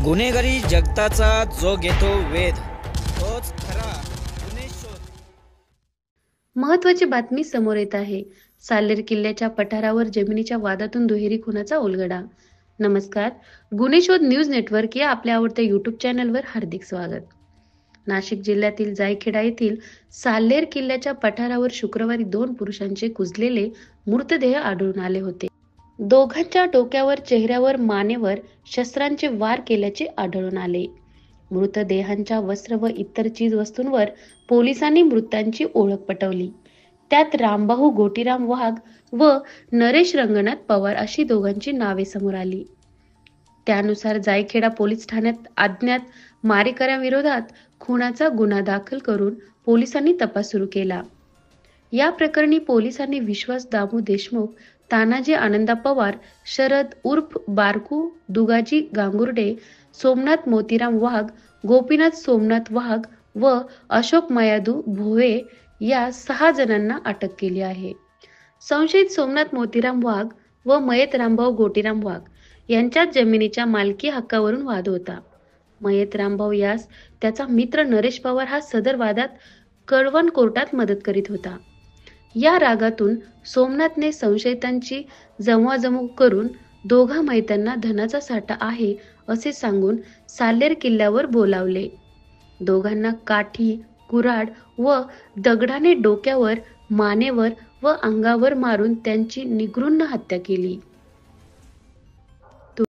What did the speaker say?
गुन्हेगारी जगताचा जो घेतो वेध तोच खरा गुन्हे शोध. महत्वाची बातमी समोर येत आहे. साल्हेर किल्ल्याच्या पठारावर जमिनीच्या वादातून दुहेरी खुनाचा उलगडा. नमस्कार, गुन्हे शोध न्यूज नेटवर्क या आपल्या आवडत्या युट्यूब चॅनलवर हार्दिक स्वागत. नाशिक जिल्ह्यातील जायखेडा येथील साल्हेर किल्ल्याच्या पठारावर शुक्रवारी 2 पुरुषांचे कुजलेले मृतदेह आढळून आले होते. दोघांच्या डोक्यावर, चेहऱ्यावर, मानेवर शस्त्रांचे वार केल्याचे आढळून आले. मृतदेहांच्या वस्त्र व इतर चीज वस्तूंवर पोलिसांनी मृतांची ओळख पटवली. त्यात रामभाऊ गोटीराम वाघ व नरेश रंगनाथ पवार अशी दोघांची नावे समोर आली. त्यानुसार जायखेडा पोलीस ठाण्यात अज्ञात मारेकऱ्यांविरोधात खुनाचा गुन्हा दाखल करून पोलिसांनी तपास सुरू केला. या प्रकरणी पोलिसांनी विश्वास दामू देशमुख, तानाजी आनंदा पवार, शरद उर्फ बारकू दुगाजी गांगुर्डे, सोमनाथ मोतीराम वाघ, गोपीनाथ सोमनाथ वाघ व अशोक मयादू भोवे या 6 जणांना अटक केली आहे. संशयित सोमनाथ मोतीराम वाघ व मयत रामभाऊ गोटीराम वाघ यांच्यात जमिनीच्या मालकी हक्कावरून वाद होता. मयत रामभाऊ यास त्याचा मित्र नरेश पवार हा सदर वादात कळवण कोर्टात मदत करीत होता. या रागातून सोमनाथने संशयितांची जमवाजमव करून दोघा मैतांना धनाचा साठा आहे असे सांगून साल्हेर किल्ल्यावर बोलावले. दोघांना काठी, कुऱ्हाड व दगडाने डोक्यावर, मानेवर व अंगावर मारून त्यांची निगृह्ण हत्या केली.